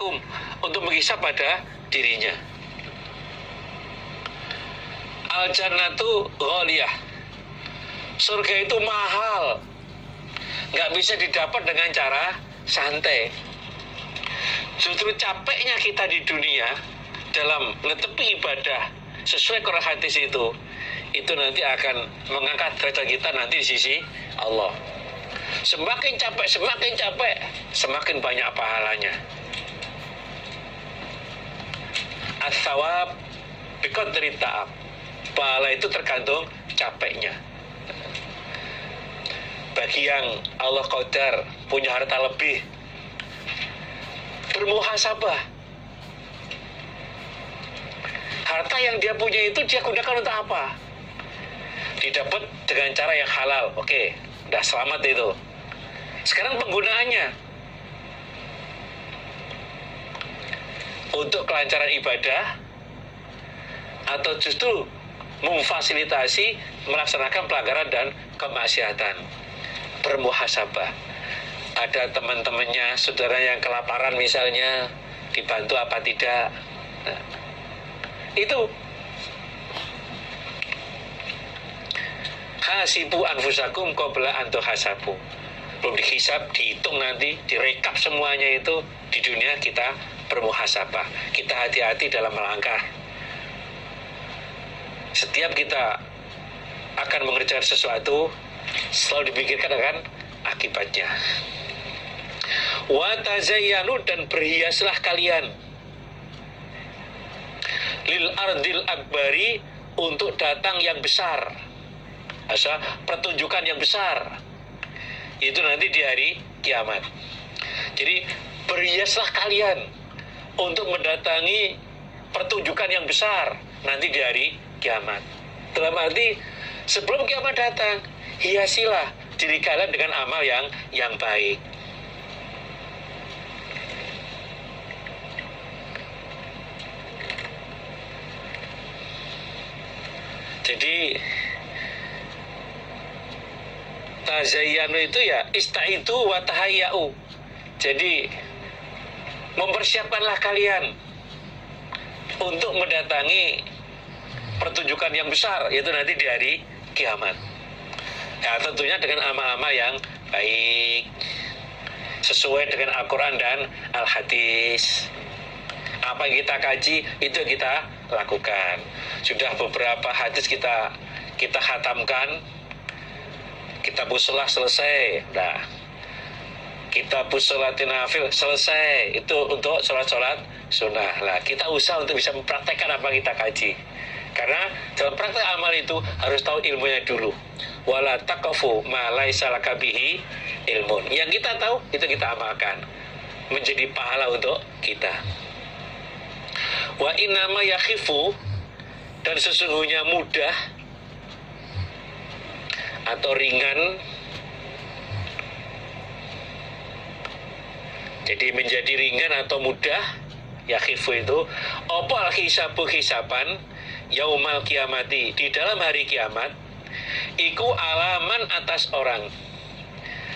anfusakum, untuk menghisap pada dirinya. Al-jannatu ghaliyah, surga itu mahal, nggak bisa didapat dengan cara santai. Justru capeknya kita di dunia dalam netepi ibadah sesuai Quran hadis itu nanti akan mengangkat derajat kita nanti di sisi Allah. Semakin capek, semakin banyak pahalanya. As-sawab biqadri ta'ab, pahala itu tergantung capeknya. Bagi yang Allah qadar punya harta lebih, bermuhasabah. Harta yang dia punya itu dia gunakan untuk apa? Didapat dengan cara yang halal. Oke, udah selamat itu. Sekarang penggunaannya untuk kelancaran ibadah atau justru memfasilitasi melaksanakan pelanggaran dan kemaksiatan. Bermuhasabah. Ada teman-temannya, saudara yang kelaparan misalnya, dibantu apa tidak. Nah, itu hasibu anfusakum qabla an tuhasabu. Belum dihisab, dihitung nanti, direkap semuanya itu di dunia. Kita bermuhasabah. Kita hati-hati dalam melangkah. Setiap kita akan mengerjakan sesuatu, selalu dipikirkan akan akibatnya. Wa tazayyanu, dan berhiaslah kalian, lil ardil akbari, untuk datang yang besar. Asal pertunjukan yang besar itu nanti di hari kiamat. Jadi berhiaslah kalian untuk mendatangi pertunjukan yang besar nanti di hari kiamat. Dalam arti sebelum kiamat datang, hiasilah diri kalian dengan amal yang baik. Jadi tazayyanu itu ya istaitu wa tahayyau. Jadi mempersiapkanlah kalian untuk mendatangi pertunjukan yang besar, yaitu nanti di hari kiamat. Ya, tentunya dengan amal-amal yang baik sesuai dengan Al-Quran dan Al-Hadis. Apa yang kita kaji itu yang kita lakukan. Sudah beberapa hadis kita khatamkan. Kitabus shalah selesai. Nah, kitabus sholatin nafil selesai. Itu untuk sholat-sholat sunnah. Nah, kita usaha untuk bisa mempraktekkan apa yang kita kaji. Karena dalam praktek amal itu harus tahu ilmunya dulu. Wala taqafu ma laisa laka bihi ilmun. Yang kita tahu itu kita amalkan, menjadi pahala untuk kita. Wa innama yakhifu, dan sesungguhnya mudah atau ringan. Jadi menjadi ringan atau mudah, yakhifu itu apa al-hisabu hisaban yaumal kiamati, di dalam hari kiamat, iku alaman atas orang,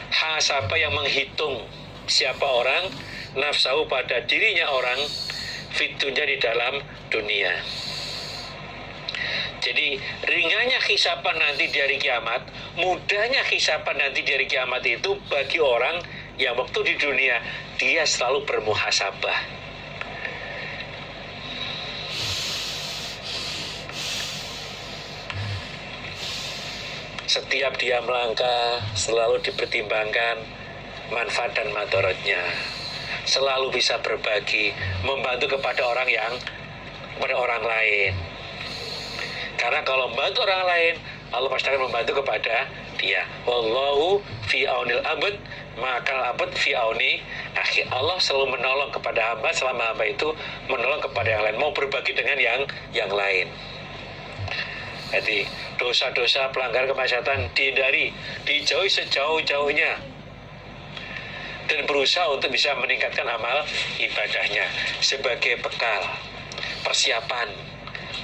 hasaba yang menghitung siapa orang, nafsahu pada dirinya orang, fitunya di dalam dunia. Jadi ringannya hisapan nanti di hari kiamat, mudahnya hisapan nanti di hari kiamat itu bagi orang yang waktu di dunia dia selalu bermuhasabah. Setiap dia melangkah selalu dipertimbangkan manfaat dan madaratnya. Selalu bisa berbagi, membantu kepada orang lain. Karena kalau membantu orang lain, Allah pasti akan membantu kepada dia. Wallahu fi aunil abd, maka abd fi auni akhi. Allah selalu menolong kepada hamba selama hamba itu menolong kepada yang lain, mau berbagi dengan yang lain. Jadi dosa-dosa pelanggaran kemaksiatan dihindari, dijauhi sejauh-jauhnya, dan berusaha untuk bisa meningkatkan amal ibadahnya sebagai bekal persiapan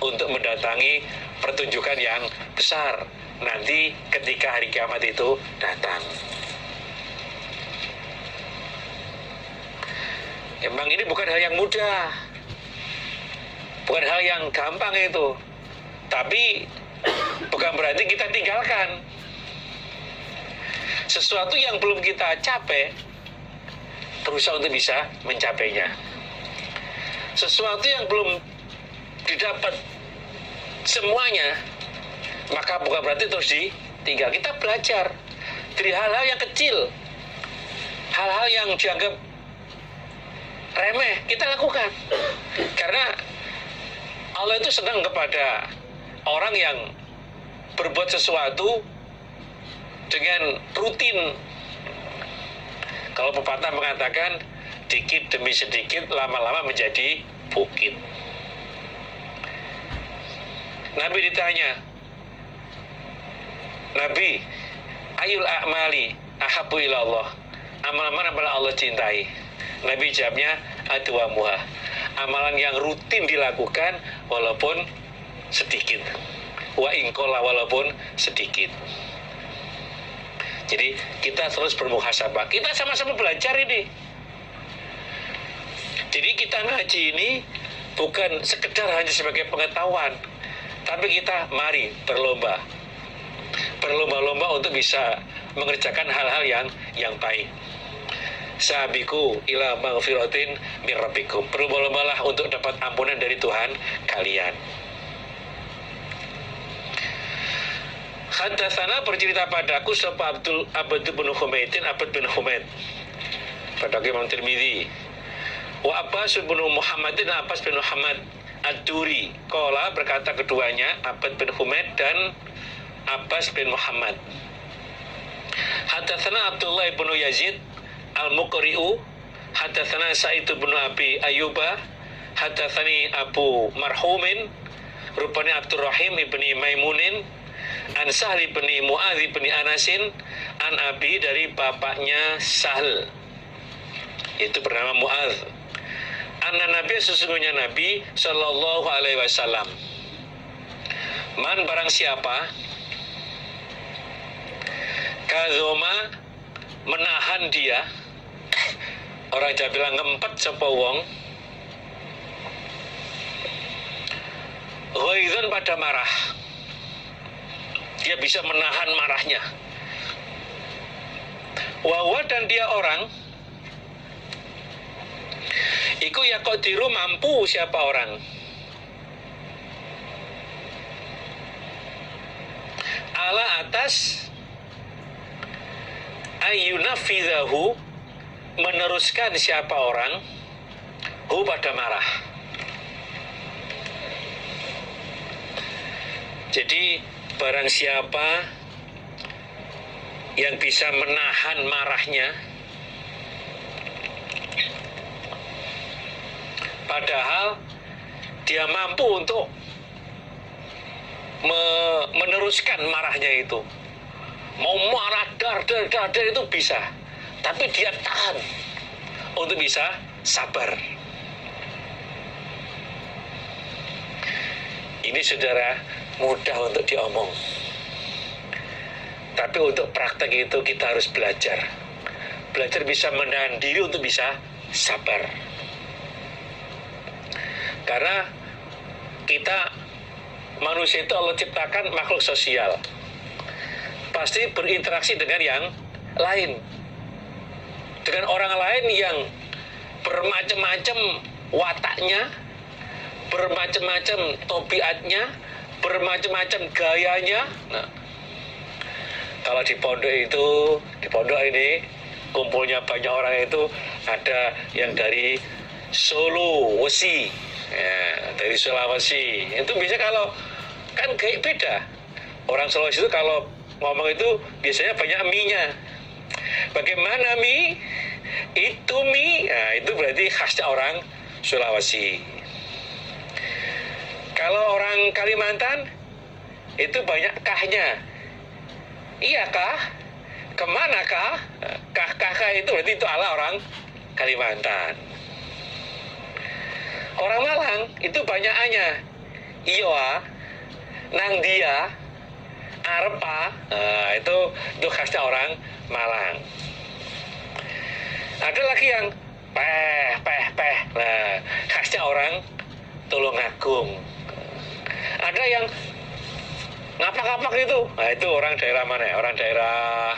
untuk mendatangi pertunjukan yang besar nanti ketika hari kiamat itu datang. Emang ini bukan hal yang mudah, bukan hal yang gampang itu. Tapi bukan berarti kita tinggalkan. Sesuatu yang belum kita capai, berusaha untuk bisa mencapainya. Sesuatu yang belum didapat semuanya, maka bukan berarti terus ditinggal. Kita belajar dari hal-hal yang kecil, hal-hal yang dianggap remeh, kita lakukan. Karena Allah itu senang kepada orang yang berbuat sesuatu dengan rutin. Kalau pepatah mengatakan, dikit demi sedikit lama-lama menjadi bukit. Nabi ditanya, Nabi, ayul a'mali ahabbu ila Allah, amalan mana yang Allah cintai? Nabi jawabnya, adwamuha, amalan yang rutin dilakukan walaupun sedikit, wa ingkola, walaupun sedikit. Jadi kita terus bermuhasabah, kita sama-sama belajar ini. Jadi kita ngaji ini bukan sekedar hanya sebagai pengetahuan, tapi kita mari berlomba-lomba untuk bisa mengerjakan hal-hal yang baik. Sabiku ila maghfiratin min rabbikum, berlomba-lombalah untuk dapat ampunan dari Tuhan kalian. Hadatsana, bercerita padaku sapa Abd bin Humaidin, Abd bin Humaid, pada Imam Tirmidzi, wa Abbas bin Muhammadin, Abbas bin Muhammad Ad-Duri, qala, berkata keduanya, Abd bin Humaid dan Abbas bin Muhammad. Hadatsana Abdullah bin Yazid Al-Muqri'u, hadatsana Sa'id bin Abi Ayyuba, hadatsani Abu Marhumin, rupanya Abdurrahim ibni Maimunin, an Sahli bin Mu'adz bin Anasin, an Abi, dari bapaknya Sahl, itu bernama Mu'adz, anna Nabi, sesungguhnya Nabi Sallallahu Alaihi Wasallam, man, barang siapa, kazoma, menahan dia, orang Jawa bilang ngempet sapa wong, ghaizan, pada marah, dia bisa menahan marahnya. Wawa, dan dia orang, iku yaqdiru, mampu siapa orang, ala, atas, ayyunafidahu, meneruskan siapa orang, hu, pada marah. Jadi barang siapa yang bisa menahan marahnya, padahal dia mampu untuk meneruskan marahnya itu, mau marah dar itu bisa, tapi dia tahan untuk bisa sabar. Ini saudara, mudah untuk diomong, tapi untuk praktek itu kita harus belajar bisa menahan diri untuk bisa sabar. Karena kita manusia itu Allah ciptakan makhluk sosial, pasti berinteraksi dengan yang lain, dengan orang lain yang bermacam-macam wataknya, bermacam-macam tabiatnya, bermacam-macam gayanya. Nah, kalau di pondok ini kumpulnya banyak orang, itu ada yang dari Solo, Wesi, ya, dari Sulawesi. Itu bisa, kalau kan kayak beda. Orang Sulawesi itu kalau ngomong itu biasanya banyak mi-nya. Bagaimana mi? Itu mi. Nah, itu berarti khasnya orang Sulawesi. Kalau orang Kalimantan itu banyak kahnya. Iya kah? Kemana kah? Kah itu berarti itu ala orang Kalimantan. Orang Malang itu banyak anya. Iya, nang dia, arepa. Nah, itu khasnya orang Malang. Ada lagi yang peh. Nah, khasnya orang Tulungagung. Ada yang ngapak-ngapak itu. Nah, itu orang daerah mana ya? Orang daerah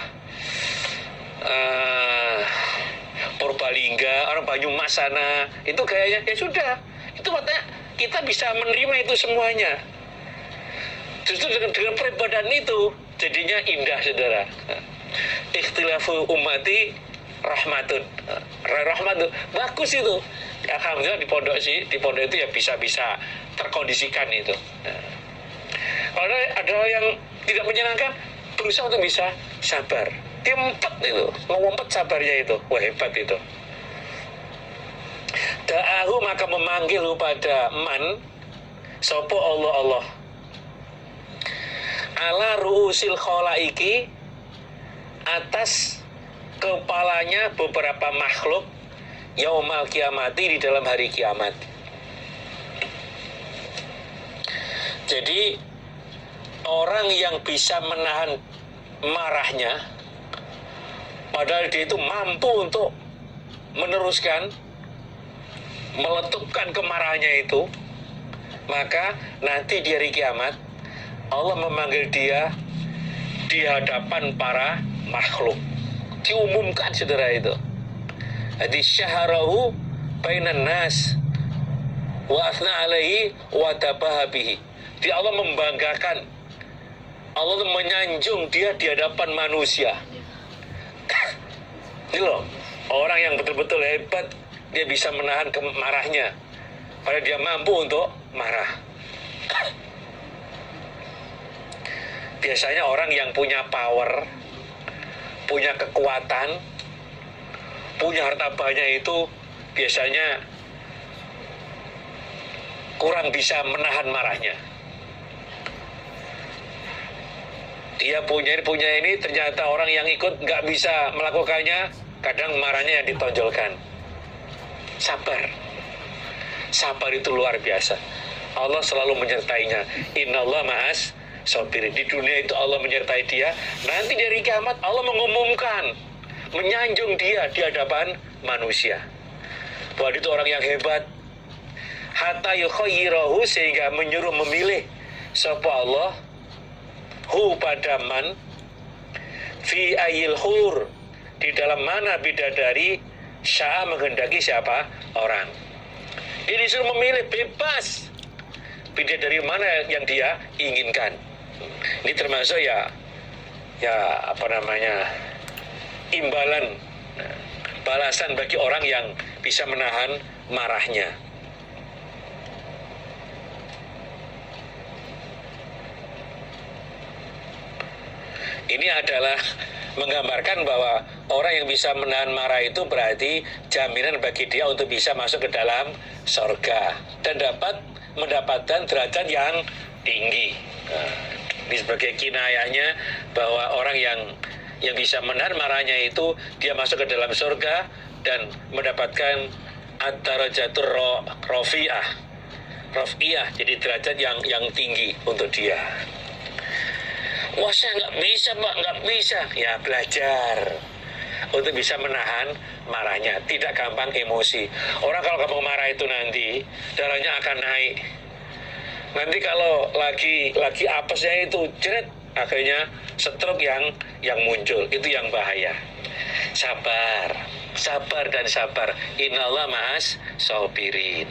Purbalingga, orang Banyumas sana. Itu kayaknya ya sudah. Itu makanya kita bisa menerima itu semuanya. Justru dengan peribadatan itu jadinya indah, saudara. Ikhtilafu ummati rahmatun. Rahmatun. Bagus itu. Alhamdulillah di pondok itu ya bisa terkondisikan itu. Kalau ada yang tidak menyenangkan, berusaha untuk bisa sabar. Dia ngumpet itu, ngumpet sabarnya itu. Wah, hebat itu. Da'ahu, maka memanggil pada man sopo Allah ala ru'usil khalaiki, atas kepalanya beberapa makhluk, yaumal kiamati, di dalam hari kiamat. Jadi orang yang bisa menahan marahnya, padahal dia itu mampu untuk meneruskan, meletupkan kemarahannya itu, maka nanti di hari kiamat Allah memanggil dia di hadapan para makhluk. Diumumkan, saudara, itu. Jadi syaharahu bainan nas wa asna alaihi wa tabaha bihi. Dia Allah membanggakan, Allah menyanjung dia di hadapan manusia. Ini loh, orang yang betul-betul hebat, dia bisa menahan marahnya, padahal dia mampu untuk marah. Biasanya orang yang punya power, punya kekuatan, punya harta banyak itu biasanya kurang bisa menahan marahnya. Dia punya ini, ternyata orang yang ikut nggak bisa melakukannya, kadang marahnya yang ditonjolkan. Sabar itu luar biasa. Allah selalu menyertainya. Innallaha ma'as sabirin. Di dunia itu Allah menyertai dia. Nanti dari kiamat Allah mengumumkan, menyanjung dia di hadapan manusia. Bahwa itu orang yang hebat. Hatta yukhayyirahu, sehingga menyuruh memilih sapa Allah hu pada man fi ayil hur, di dalam mana bidadari syaa menghendaki siapa orang. Dia disuruh memilih bebas bidadari mana yang dia inginkan. Ini termasuk imbalan, balasan bagi orang yang bisa menahan marahnya. Ini adalah menggambarkan bahwa orang yang bisa menahan marah itu berarti jaminan bagi dia untuk bisa masuk ke dalam surga dan dapat mendapatkan derajat yang tinggi. Nah, ini sebagai kinayahnya bahwa orang yang bisa menahan marahnya itu dia masuk ke dalam surga dan mendapatkan ad-darajatur rafi'ah, jadi derajat yang tinggi untuk dia. Wah, saya nggak bisa, Pak, nggak bisa. Ya, belajar untuk bisa menahan marahnya. Tidak gampang emosi. Orang kalau gampang marah itu nanti darahnya akan naik. Nanti kalau lagi apesnya itu jeret, akhirnya stroke yang muncul. Itu yang bahaya. Sabar dan sabar. Innallaha ma'as sabirin.